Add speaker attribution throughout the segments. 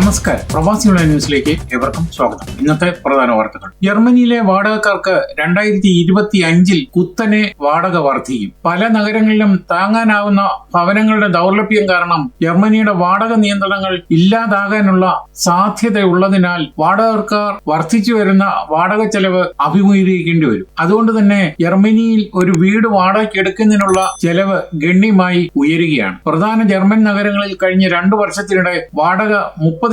Speaker 1: നമസ്കാരം, പ്രവാസികളുടെ ന്യൂസിലേക്ക് ഏവർക്കും സ്വാഗതം. ഇന്നത്തെ പ്രധാന വാർത്തകൾ. ജർമ്മനിയിലെ വാടകക്കാർക്ക് 2025 കുത്തനെ വാടക വർദ്ധിക്കും. പല നഗരങ്ങളിലും താങ്ങാനാവുന്ന ഭവനങ്ങളുടെ ദൗർലഭ്യം കാരണം ജർമ്മനിയുടെ വാടക നിയന്ത്രണങ്ങൾ ഇല്ലാതാകാനുള്ള സാധ്യതയുള്ളതിനാൽ വാടകക്കാർ വർദ്ധിച്ചു വരുന്ന വാടക ചെലവ് അഭിമുഖീകരിക്കേണ്ടി വരും. അതുകൊണ്ട് തന്നെ ജർമ്മനിയിൽ ഒരു വീട് വാടകയ്ക്ക് എടുക്കുന്നതിനുള്ള ചെലവ് ഗണ്യമായി ഉയരുകയാണ്. പ്രധാന ജർമ്മൻ നഗരങ്ങളിൽ കഴിഞ്ഞ 2 വർഷത്തിനിടെ വാടക 30%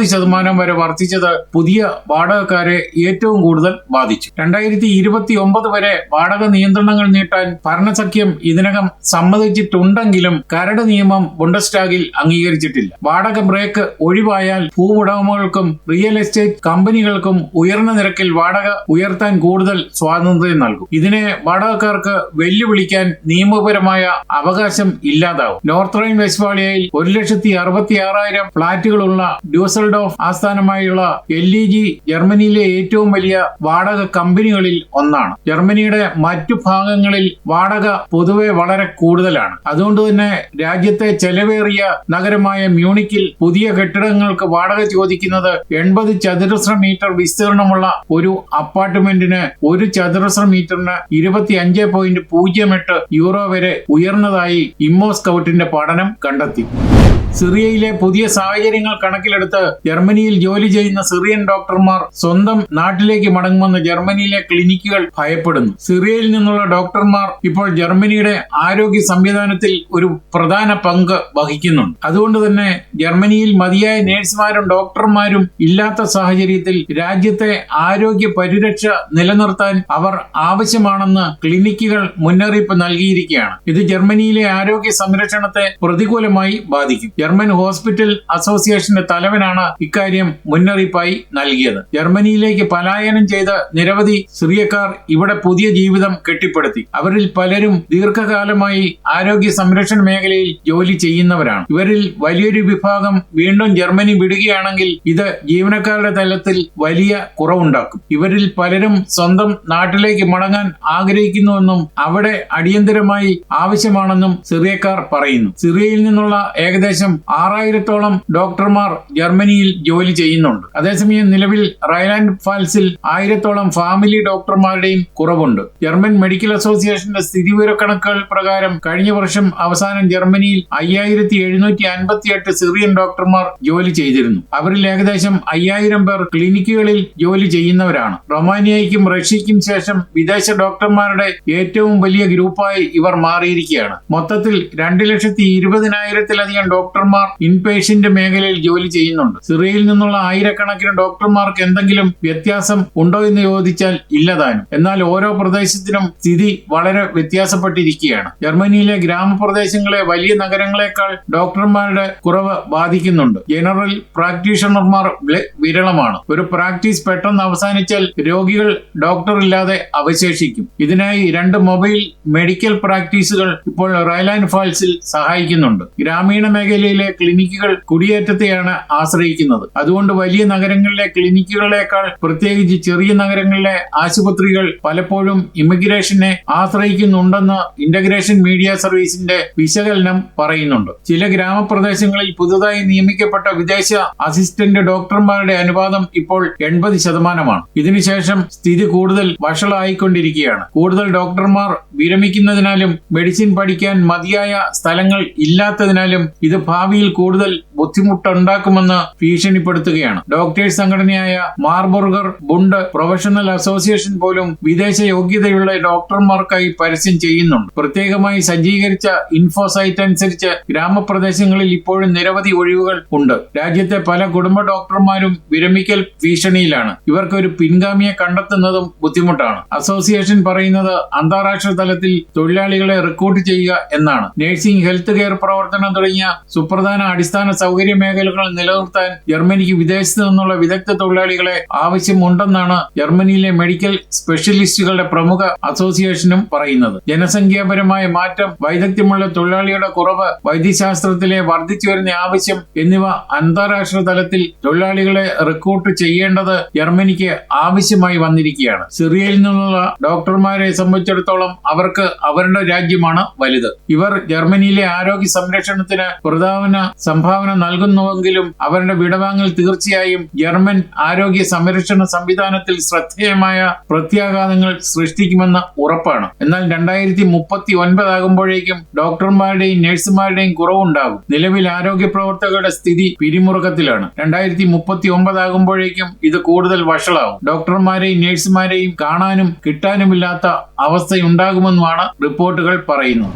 Speaker 1: വരെ വർദ്ധിച്ചത് പുതിയ വാടകക്കാരെ ഏറ്റവും കൂടുതൽ ബാധിച്ചു. 2029 വരെ വാടക നിയന്ത്രണങ്ങൾ നീട്ടാൻ ഭരണസഖ്യം ഇതിനകം സമ്മതിച്ചിട്ടുണ്ടെങ്കിലും കരട് നിയമം ബുണ്ടസ്റ്റാഗിൽ അംഗീകരിച്ചിട്ടില്ല. വാടക ബ്രേക്ക് ഒഴിവായാൽ ഭൂവുടമകൾക്കും റിയൽ എസ്റ്റേറ്റ് കമ്പനികൾക്കും ഉയർന്ന നിരക്കിൽ വാടക ഉയർത്താൻ കൂടുതൽ സ്വാതന്ത്ര്യം നൽകും. ഇതിനെ വാടകക്കാർക്ക് വെല്ലുവിളിക്കാൻ നിയമപരമായ അവകാശം ഇല്ലാതാവും. നോർത്ത് റൈൻ വെസ്റ്റ്ഫാലിയയിൽ 1,66,000 ഫ്ളാറ്റുകളുള്ള ഡ്യൂസൽഡോഫ് ആസ്ഥാനമായുള്ള LEG ജർമ്മനിയിലെ ഏറ്റവും വലിയ വാടക കമ്പനികളിൽ ഒന്നാണ്. ജർമ്മനിയുടെ മറ്റു ഭാഗങ്ങളിൽ വാടക പൊതുവെ വളരെ കൂടുതലാണ്. അതുകൊണ്ട് തന്നെ രാജ്യത്തെ ചെലവേറിയ നഗരമായ മ്യൂണിക്കിൽ പുതിയ കെട്ടിടങ്ങൾക്ക് വാടക ചോദിക്കുന്നത് 80 ചതുരശ്ര മീറ്റർ വിസ്തീർണമുള്ള ഒരു അപ്പാർട്ട്മെന്റിന് 1 ചതുരശ്ര മീറ്ററിന് 25.08 യൂറോ വരെ ഉയർന്നതായി ഇമ്മോ സ്കൗട്ടിന്റെ പഠനം കണ്ടെത്തി. സിറിയയിലെ പുതിയ സാഹചര്യങ്ങൾ കണക്കിലെടുത്ത് ജർമ്മനിയിൽ ജോലി ചെയ്യുന്ന സിറിയൻ ഡോക്ടർമാർ സ്വന്തം നാട്ടിലേക്ക് മടങ്ങുമെന്ന് ജർമ്മനിയിലെ ക്ലിനിക്കുകൾ ഭയപ്പെടുന്നു. സിറിയയിൽ നിന്നുള്ള ഡോക്ടർമാർ ഇപ്പോൾ ജർമ്മനിയുടെ ആരോഗ്യ സംവിധാനത്തിൽ ഒരു പ്രധാന പങ്ക് വഹിക്കുന്നുണ്ട്. അതുകൊണ്ട് തന്നെ ജർമ്മനിയിൽ മതിയായ നഴ്സുമാരും ഡോക്ടർമാരും ഇല്ലാത്ത സാഹചര്യത്തിൽ രാജ്യത്തെ ആരോഗ്യ പരിരക്ഷ നിലനിർത്താൻ അവർ ആവശ്യമാണെന്ന് ക്ലിനിക്കുകൾ മുന്നറിയിപ്പ് നൽകിയിരിക്കുകയാണ്. ഇത് ജർമ്മനിയിലെ ആരോഗ്യ സംരക്ഷണത്തെ പ്രതികൂലമായി ബാധിക്കും. ജർമ്മൻ ഹോസ്പിറ്റൽ അസോസിയേഷന്റെ തലവനാണ് ഇക്കാര്യം മുന്നറിയിപ്പായി നൽകിയത്. ജർമ്മനിയിലേക്ക് പലായനം ചെയ്ത നിരവധി സിറിയക്കാർ ഇവിടെ പുതിയ ജീവിതം കെട്ടിപ്പടുത്തി. അവരിൽ പലരും ദീർഘകാലമായി ആരോഗ്യ സംരക്ഷണ മേഖലയിൽ ജോലി ചെയ്യുന്നവരാണ്. ഇവരിൽ വലിയൊരു വിഭാഗം വീണ്ടും ജർമ്മനി വിടുകയാണെങ്കിൽ ഇത് ജീവനക്കാരുടെ തലത്തിൽ വലിയ കുറവുണ്ടാക്കും. ഇവരിൽ പലരും സ്വന്തം നാട്ടിലേക്ക് മടങ്ങാൻ ആഗ്രഹിക്കുന്നുവെന്നും അവിടെ അടിയന്തരമായി ആവശ്യമാണെന്നും സിറിയക്കാർ പറയുന്നു. സിറിയയിൽ നിന്നുള്ള ഏകദേശം 6,000-ഓളം ഡോക്ടർമാർ ജർമ്മനിയിൽ ജോലി ചെയ്യുന്നുണ്ട്. അതേസമയം നിലവിൽ റൈൻലാൻഡ് ഫാൽസിൽ 1,000-ഓളം ഫാമിലി ഡോക്ടർമാരുടെയും കുറവുണ്ട്. ജർമ്മൻ മെഡിക്കൽ അസോസിയേഷന്റെ സ്ഥിതിവിവരക്കണക്കുകൾ പ്രകാരം കഴിഞ്ഞ വർഷം അവസാനം ജർമ്മനിയിൽ 5,758 സിറിയൻ ഡോക്ടർമാർ ജോലി ചെയ്തിരുന്നു. അവരിൽ ഏകദേശം 5,000 പേർ ക്ലിനിക്കുകളിൽ ജോലി ചെയ്യുന്നവരാണ്. റൊമാനിയയ്ക്കും റഷ്യയ്ക്കും ശേഷം വിദേശ ഡോക്ടർമാരുടെ ഏറ്റവും വലിയ ഗ്രൂപ്പായി ഇവർ മാറിയിരിക്കുകയാണ്. മൊത്തത്തിൽ 2,20,000-ലധികം ഡോക്ടർമാർ ഇൻപേഷ്യന്റ് മേഖലയിൽ ജോലി ചെയ്യുന്നുണ്ട്. സിറിയയിൽ നിന്നുള്ള ആയിരക്കണക്കിന് ഡോക്ടർമാർക്ക് എന്തെങ്കിലും വ്യത്യാസം ഉണ്ടോ എന്ന് ചോദിച്ചാൽ ഇല്ലതാനും. എന്നാൽ ഓരോ പ്രദേശത്തിനും സ്ഥിതി വളരെ വ്യത്യാസപ്പെട്ടിരിക്കുകയാണ്. ജർമ്മനിയിലെ ഗ്രാമപ്രദേശങ്ങളെ വലിയ നഗരങ്ങളെക്കാൾ ഡോക്ടർമാരുടെ കുറവ് ബാധിക്കുന്നുണ്ട്. ജനറൽ പ്രാക്ടീഷണർമാർ വിരളമാണ്. ഒരു പ്രാക്ടീസ് പെട്ടെന്ന് അവസാനിച്ചാൽ രോഗികൾ ഡോക്ടർ ഇല്ലാതെ അവശേഷിക്കും. ഇതിനായി 2 മൊബൈൽ മെഡിക്കൽ പ്രാക്ടീസുകൾ ഇപ്പോൾ റൈൻലാൻഡ് ഫാൽസിൽ സഹായിക്കുന്നുണ്ട്. ഗ്രാമീണ മേഖലയിലെ ക്ലിനിക്കുകൾ കുടിയേറ്റത്തെയാണ് ആശ്രയിക്കുന്നത്. അതുകൊണ്ട് വലിയ നഗരങ്ങളിലെ ക്ലിനിക്കുകളേക്കാൾ പ്രത്യേകിച്ച് ചെറിയ നഗരങ്ങളിലെ ആശുപത്രികൾ പലപ്പോഴും ഇമിഗ്രേഷനെ ആശ്രയിക്കുന്നുണ്ടെന്ന് ഇന്റഗ്രേഷൻ മീഡിയ സർവീസിന്റെ വിശകലനം പറയുന്നുണ്ട്. ചില ഗ്രാമപ്രദേശങ്ങളിൽ പുതുതായി നിയമിക്കപ്പെട്ട വിദേശ അസിസ്റ്റന്റ് ഡോക്ടർമാരുടെ അനുപാതം ഇപ്പോൾ 80%. ഇതിനുശേഷം സ്ഥിതി കൂടുതൽ വഷളായിക്കൊണ്ടിരിക്കുകയാണ്. കൂടുതൽ ഡോക്ടർമാർ വിരമിക്കുന്നതിനാലും മെഡിസിൻ പഠിക്കാൻ മതിയായ സ്ഥലങ്ങൾ ഇല്ലാത്തതിനാലും ഇത് ഭാവിയിൽ കൂടുതൽ ബുദ്ധിമുട്ടുണ്ടാക്കുമെന്ന് ഭീഷണിപ്പെടുത്തുകയാണ്. ഡോക്ടേഴ്സ് സംഘടനയായ മാർബർഗർ ബുണ്ട് പ്രൊഫഷണൽ അസോസിയേഷൻ പോലും വിദേശ യോഗ്യതയുള്ള ഡോക്ടർമാർക്കായി പരസ്യം ചെയ്യുന്നുണ്ട്. പ്രത്യേകമായി സജ്ജീകരിച്ച ഇൻഫോസൈറ്റ് അനുസരിച്ച് ഗ്രാമപ്രദേശങ്ങളിൽ ഇപ്പോഴും നിരവധി ഒഴിവുകൾ ഉണ്ട്. രാജ്യത്തെ പല കുടുംബ ഡോക്ടർമാരും വിരമിക്കൽ ഭീഷണിയിലാണ്. ഇവർക്ക് ഒരു പിൻഗാമിയെ കണ്ടെത്തുന്നതും ബുദ്ധിമുട്ടാണ്. അസോസിയേഷൻ പറയുന്നത് അന്താരാഷ്ട്ര തലത്തിൽ തൊഴിലാളികളെ റിക്രൂട്ട് ചെയ്യുക എന്നാണ്. നഴ്സിംഗ്, ഹെൽത്ത് കെയർ പ്രവർത്തനം തുടങ്ങിയ സുപ്രധാന അടിസ്ഥാന സൗകര്യ മേഖലകൾ നിലനിർത്താൻ ജർമ്മനിക്ക് വിദേശത്ത് നിന്നുള്ള വിദഗ്ധ തൊഴിലാളികളെ ആവശ്യമുണ്ടെന്നാണ് ജർമ്മനിയിലെ മെഡിക്കൽ സ്പെഷ്യലിസ്റ്റുകളുടെ പ്രമുഖ അസോസിയേഷനും പറയുന്നത്. ജനസംഖ്യാപരമായ മാറ്റം, വൈദഗ്ധ്യമുള്ള തൊഴിലാളികളുടെ കുറവ്, വൈദ്യശാസ്ത്രത്തിലെ വർദ്ധിച്ചു വരുന്ന ആവശ്യം എന്നിവ അന്താരാഷ്ട്ര തലത്തിൽ തൊഴിലാളികളെ റിക്രൂട്ട് ചെയ്യേണ്ടത് ജർമ്മനിക്ക് ആവശ്യമായി വന്നിരിക്കുകയാണ്. സിറിയയിൽ നിന്നുള്ള ഡോക്ടർമാരെ സംബന്ധിച്ചിടത്തോളം അവർക്ക് അവരുടെ രാജ്യമാണ് വലുത്. ഇവർ ജർമ്മനിയിലെ ആരോഗ്യ സംരക്ഷണത്തിന് പ്രധാന സംഭാവന നൽകുന്നുവെങ്കിലും അവരുടെ വിടവാങ്ങൽ തീർച്ചയായും ജർമ്മൻ ആരോഗ്യ സംരക്ഷണ സംവിധാനത്തിൽ ശ്രദ്ധേയമായ പ്രത്യാഘാതങ്ങൾ സൃഷ്ടിക്കുമെന്ന് ഉറപ്പാണ്. എന്നാൽ 2039 ആകുമ്പോഴേക്കും ഡോക്ടർമാരുടെയും നഴ്സുമാരുടെയും കുറവുണ്ടാകും. നിലവിൽ ആരോഗ്യ പ്രവർത്തകരുടെ സ്ഥിതി പിരിമുറുക്കത്തിലാണ്. 2039 ആകുമ്പോഴേക്കും ഇത് കൂടുതൽ വഷളാവും. ഡോക്ടർമാരെയും നഴ്സുമാരെയും കാണാനും കിട്ടാനുമില്ലാത്ത അവസ്ഥയുണ്ടാകുമെന്നുമാണ് റിപ്പോർട്ടുകൾ പറയുന്നത്.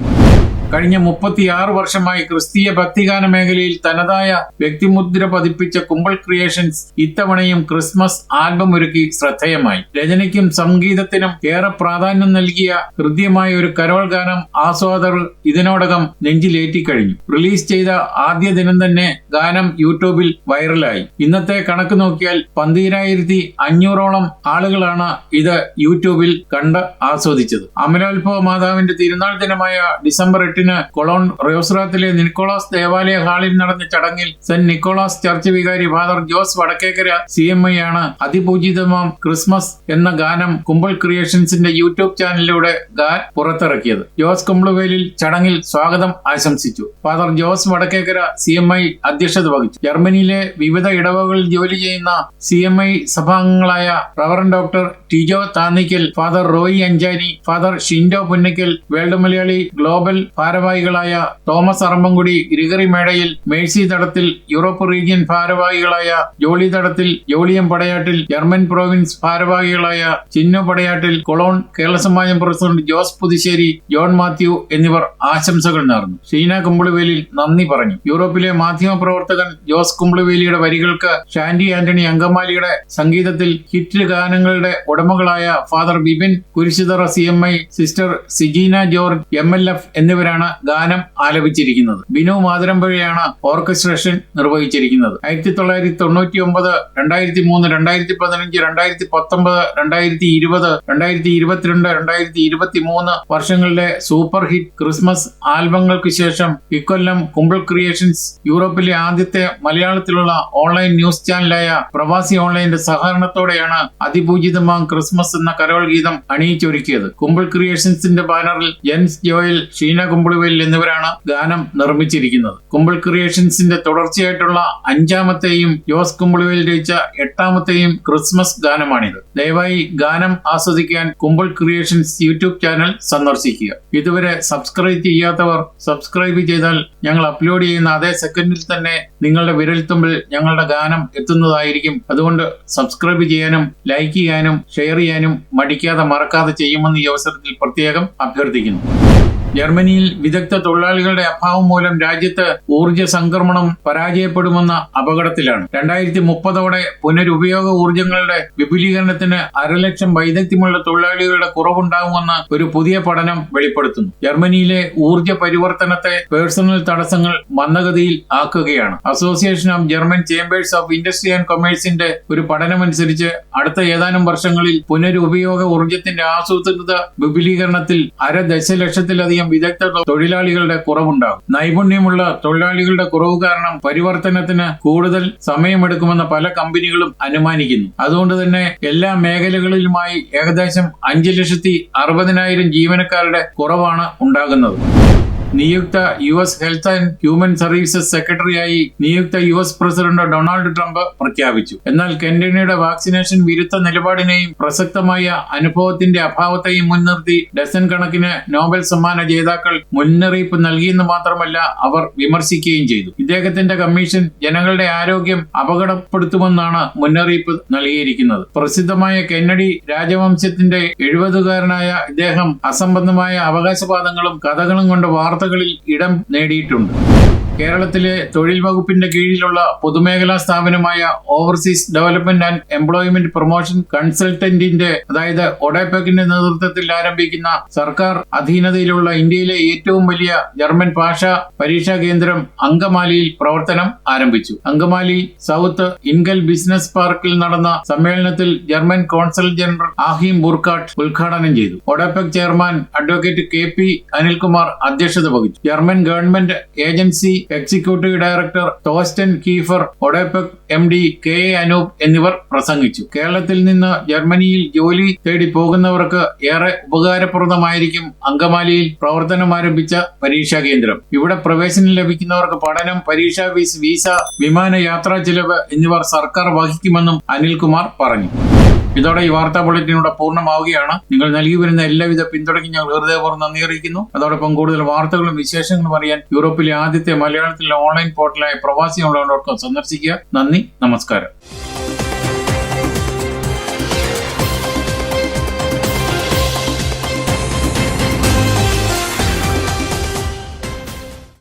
Speaker 1: കഴിഞ്ഞ 36 വർഷമായി ക്രിസ്തീയ ഭക്തിഗാന മേഖലയിൽ തനതായ വ്യക്തിമുദ്ര പതിപ്പിച്ച കുമ്പിൾ ക്രിയേഷൻസ് ഇത്തവണയും ക്രിസ്മസ് ആൽബം ഒരുക്കി ശ്രദ്ധേയമായി. രചനയ്ക്കും സംഗീതത്തിനും ഏറെ പ്രാധാന്യം നൽകിയ ഹൃദ്യമായ ഒരു കരോൾ ഗാനം ആസ്വാദകർ ഇതിനോടകം നെഞ്ചിലേറ്റിക്കഴിഞ്ഞു. റിലീസ് ചെയ്ത ആദ്യ ദിനം തന്നെ ഗാനം യൂട്യൂബിൽ വൈറലായി. ഇന്നത്തെ കണക്ക് നോക്കിയാൽ 12,500ഓളം ആളുകളാണ് ഇത് യൂട്യൂബിൽ കണ്ട് ആസ്വദിച്ചത്. അമലോത്ഭവ മാതാവിന്റെ തിരുനാൾ ദിനമായ ഡിസംബർ 8 കൊളോൺ റോസ്റാത്തിലെ നിക്കോളാസ് ദേവാലയ ഹാളിൽ നടന്ന ചടങ്ങിൽ സെന്റ് നിക്കോളാസ് ചർച്ച് വികാരി ഫാദർ ജോസ് വടക്കേക്കര CMI ആണ് അതിപൂജിതമാം ക്രിസ്മസ് എന്ന ഗാനം കുമ്പിൾ ക്രിയേഷൻസിന്റെ യൂട്യൂബ് ചാനലിലൂടെ പുറത്തിറക്കിയത്. ജോസ് കുമ്പിളുവേലിൽ ചടങ്ങിൽ സ്വാഗതം ആശംസിച്ചു. ഫാദർ ജോസ് വടക്കേക്കര CMI അധ്യക്ഷത വഹിച്ചു. ജർമ്മനിയിലെ വിവിധ ഇടവകളിൽ ജോലി ചെയ്യുന്ന CMI സഭാംഗങ്ങളായ reverend doctor Tijo Thannikkal, father Roy Anchani, father Shindo Punnakkal, world Malayali global ഭാരവാഹികളായ Thomas Arambankudi, Gregory Medayil, Mercy Thadathil, Europe region ഭാരവാഹികളായ ജോളി തടത്തിൽ, ജോളിയം പടയാട്ടിൽ, ജർമ്മൻ പ്രോവിൻസ് ഭാരവാഹികളായ Chinnu Padayattil, Cologne Kerala Samajam president Jose Puthussery, John Mathew എന്നിവർ ആശംസകൾ നേർന്നു. ഷീന കുമ്പിളുവേലിൽ നന്ദി പറഞ്ഞു. യൂറോപ്പിലെ മാധ്യമ പ്രവർത്തകൻ ജോസ് കുമ്പിളുവേലിയുടെ വരികൾക്ക് ഷാൻഡി ആന്റണി അങ്കമാലിയുടെ സംഗീതത്തിൽ ഹിറ്റ് ഗാനങ്ങളുടെ ഉടമകളായ father Bibin Kurishuthara CMI, sister Sijeena George MLF എന്നിവരാണ് ഗാനം ആലപിച്ചിരിക്കുന്നത്. ബിനു മാതിരമ്പുഴയാണ് ഓർക്കസ്ട്രേഷൻ നിർവഹിച്ചിരിക്കുന്നത്. 1999, 2003, 2015, 2019, 2020, 2022, 2023 വർഷങ്ങളിലെ സൂപ്പർ ഹിറ്റ് ക്രിസ്മസ് ആൽബങ്ങൾക്ക് ശേഷം ഇക്കൊല്ലം കുമ്പിൾ ക്രിയേഷൻസ് യൂറോപ്പിലെ ആദ്യത്തെ മലയാളത്തിലുള്ള ഓൺലൈൻ ന്യൂസ് ചാനലായ പ്രവാസി ഓൺലൈന്റെ സഹകരണത്തോടെയാണ് അതിപൂജിതമാം ക്രിസ്മസ് എന്ന കരോൾ ഗീതം അണിയിച്ചൊരുക്കിയത്. കുമ്പിൾ ക്രിയേഷൻസിന്റെ ബാനറിൽ ജെൻസ് ജോയൽ, ഷീന കുമ്പിളുവേൽ എന്നിവരാണ് ഗാനം നിർമ്മിച്ചിരിക്കുന്നത്. കുമ്പിൾ ക്രിയേഷൻസിന്റെ തുടർച്ചയായിട്ടുള്ള 5ാമത്തെയും ജോസ് കുമ്പിളുവേൽ രചിച്ച 8ാമത്തെയും ക്രിസ്മസ് ഗാനമാണിത്. ദയവായി ഗാനം ആസ്വദിക്കാൻ കുമ്പിൾ ക്രിയേഷൻസ് യൂട്യൂബ് ചാനൽ സന്ദർശിക്കുക. ഇതുവരെ സബ്സ്ക്രൈബ് ചെയ്യാത്തവർ സബ്സ്ക്രൈബ് ചെയ്താൽ ഞങ്ങൾ അപ്ലോഡ് ചെയ്യുന്ന അതേ സെക്കൻഡിൽ തന്നെ നിങ്ങളുടെ വിരൽത്തുമ്പിൽ ഞങ്ങളുടെ ഗാനം എത്തുന്നതായിരിക്കും. അതുകൊണ്ട് സബ്സ്ക്രൈബ് ചെയ്യാനും ലൈക്ക് ചെയ്യാനും ഷെയർ ചെയ്യാനും മറക്കാതെ ചെയ്യുമെന്ന് ഈ അവസരത്തിൽ പ്രത്യേകം അഭ്യർത്ഥിക്കുന്നു. ജർമ്മനിയിൽ വിദഗ്ധ തൊഴിലാളികളുടെ അഭാവം മൂലം രാജ്യത്ത് ഊർജ്ജ സംക്രമണം പരാജയപ്പെടുമെന്ന അപകടത്തിലാണ്. 2030ഓടെ പുനരുപയോഗ ഊർജ്ജങ്ങളുടെ വിപുലീകരണത്തിന് 1,00,000 വൈദഗ്ധ്യമുള്ള തൊഴിലാളികളുടെ കുറവുണ്ടാകുമെന്ന് ഒരു പുതിയ പഠനം വെളിപ്പെടുത്തുന്നു. ജർമ്മനിയിലെ ഊർജ്ജ പരിവർത്തനത്തെ പേഴ്സണൽ തടസ്സങ്ങൾ മന്ദഗതിയിൽ ആക്കുകയാണ്. Association of German chambers of industry and കൊമേഴ്സിന്റെ ഒരു പഠനമനുസരിച്ച് അടുത്ത ഏതാനും വർഷങ്ങളിൽ പുനരുപയോഗ ഊർജ്ജത്തിന്റെ ആസൂത്രിത വിപുലീകരണത്തിൽ 1/2 ദശലക്ഷത്തിലധികം വിദഗ്ധ തൊഴിലാളികളുടെ കുറവുണ്ടാകും. നൈപുണ്യമുള്ള തൊഴിലാളികളുടെ കുറവ് കാരണം പരിവർത്തനത്തിന് കൂടുതൽ സമയമെടുക്കുമെന്ന് പല കമ്പനികളും അനുമാനിക്കുന്നു. അതുകൊണ്ട് തന്നെ എല്ലാ മേഖലകളിലുമായി ഏകദേശം 5,60,000 ജീവനക്കാരുടെ കുറവാണ് ഉണ്ടാകുന്നത്. നിയുക്ത US health and human services സെക്രട്ടറിയായി നിയുക്ത US പ്രസിഡന്റ് ഡൊണാൾഡ് ട്രംപ് പ്രഖ്യാപിച്ചു. എന്നാൽ കെന്റണിയുടെ വാക്സിനേഷൻ വിരുദ്ധ നിലപാടിനെയും പ്രസക്തമായ അനുഭവത്തിന്റെ അഭാവത്തെയും മുൻനിർത്തി ഡസൻ കണക്കിന് നോബൽ സമ്മാന ജേതാക്കൾ മുന്നറിയിപ്പ് നൽകിയെന്ന് മാത്രമല്ല അവർ വിമർശിക്കുകയും ചെയ്തു. ഇദ്ദേഹത്തിന്റെ കമ്മീഷൻ ജനങ്ങളുടെ ആരോഗ്യം അപകടപ്പെടുത്തുമെന്നാണ് മുന്നറിയിപ്പ് നൽകിയിരിക്കുന്നത്. പ്രസിദ്ധമായ കെന്നഡി രാജവംശത്തിന്റെ 70-കാരനായ ഇദ്ദേഹം അസംബന്ധമായ അവകാശവാദങ്ങളും കഥകളും കൊണ്ട് വാർത്തകളിൽ ഇടം നേടിയിട്ടുണ്ട്. കേരളത്തിലെ തൊഴിൽ വകുപ്പിന്റെ കീഴിലുള്ള പൊതുമേഖലാ സ്ഥാപനമായ overseas development and employment promotion കൺസൾട്ടന്റിന്റെ അതായത് ഒഡെപെക്കിന്റെ നേതൃത്വത്തിൽ ആരംഭിക്കുന്ന സർക്കാർ അധീനതയിലുള്ള ഇന്ത്യയിലെ ഏറ്റവും വലിയ ജർമ്മൻ ഭാഷാ പരീക്ഷാ കേന്ദ്രം അങ്കമാലിയിൽ പ്രവർത്തനം ആരംഭിച്ചു. അങ്കമാലി സൗത്ത് ഇൻഗൽ ബിസിനസ് പാർക്കിൽ നടന്ന സമ്മേളനത്തിൽ German consul general Achim Burkart ഉദ്ഘാടനം ചെയ്തു. ODEPC chairman advocate KP Anilkumar അധ്യക്ഷത വഹിച്ചു. German government agency executive director Thorsten Kiefer, ODEPC MD KA Anoop എന്നിവർ പ്രസംഗിച്ചു. കേരളത്തിൽ നിന്ന് ജർമ്മനിയിൽ ജോലി തേടി പോകുന്നവർക്ക് ഏറെ ഉപകാരപ്രദമായിരിക്കും അങ്കമാലിയിൽ പ്രവർത്തനം ആരംഭിച്ച പരീക്ഷാ കേന്ദ്രം. ഇവിടെ പ്രവേശനം ലഭിക്കുന്നവർക്ക് പഠനം, പരീക്ഷാ ഫീസ്, വിസ, വിമാന യാത്രാ ചെലവ് എന്നിവ സർക്കാർ വഹിക്കുമെന്നും അനിൽകുമാർ പറഞ്ഞു. ഇതോടെ ഈ വാർത്താ ബുള്ളറ്റിനൂടെ പൂർണ്ണമാവുകയാണ്. നിങ്ങൾ നൽകി വരുന്ന എല്ലാവിധ പിന്തുണയ്ക്കും ഞങ്ങൾ ഹൃദയപൂർവ്വം നന്ദി അറിയിക്കുന്നു. അതോടൊപ്പം കൂടുതൽ വാർത്തകളും വിശേഷങ്ങളും അറിയാൻ യൂറോപ്പിലെ ആദ്യത്തെ മലയാളത്തിലെ ഓൺലൈൻ പോർട്ടലായ പ്രവാസി ഓൺലൈൻ.com സന്ദർശിക്കുക. നന്ദി, നമസ്കാരം.